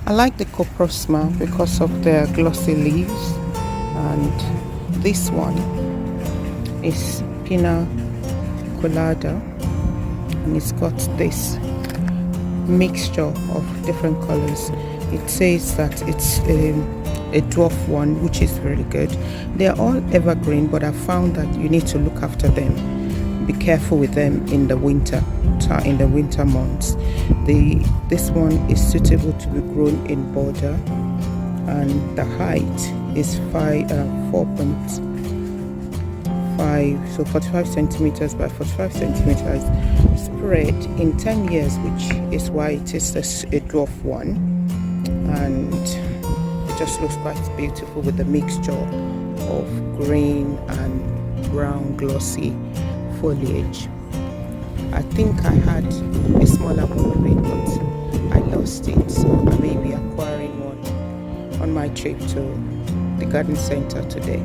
I like the Coprosma because of their glossy leaves, and this one is Pina Colada, and it's got this mixture of different colors. It says that it's a dwarf one, which is really good. They are all evergreen, but I found that you need to look after them. Be careful with them in the winter months. This one is suitable to be grown in border, and the height is 4.5, so 45 centimeters by 45 centimeters, spread in 10 years, which is why it is a dwarf one, and it just looks quite beautiful with the mixture of green and brown glossy foliage. I think I had a smaller one of it, but I lost it, so I may be acquiring one on my trip to the garden center today.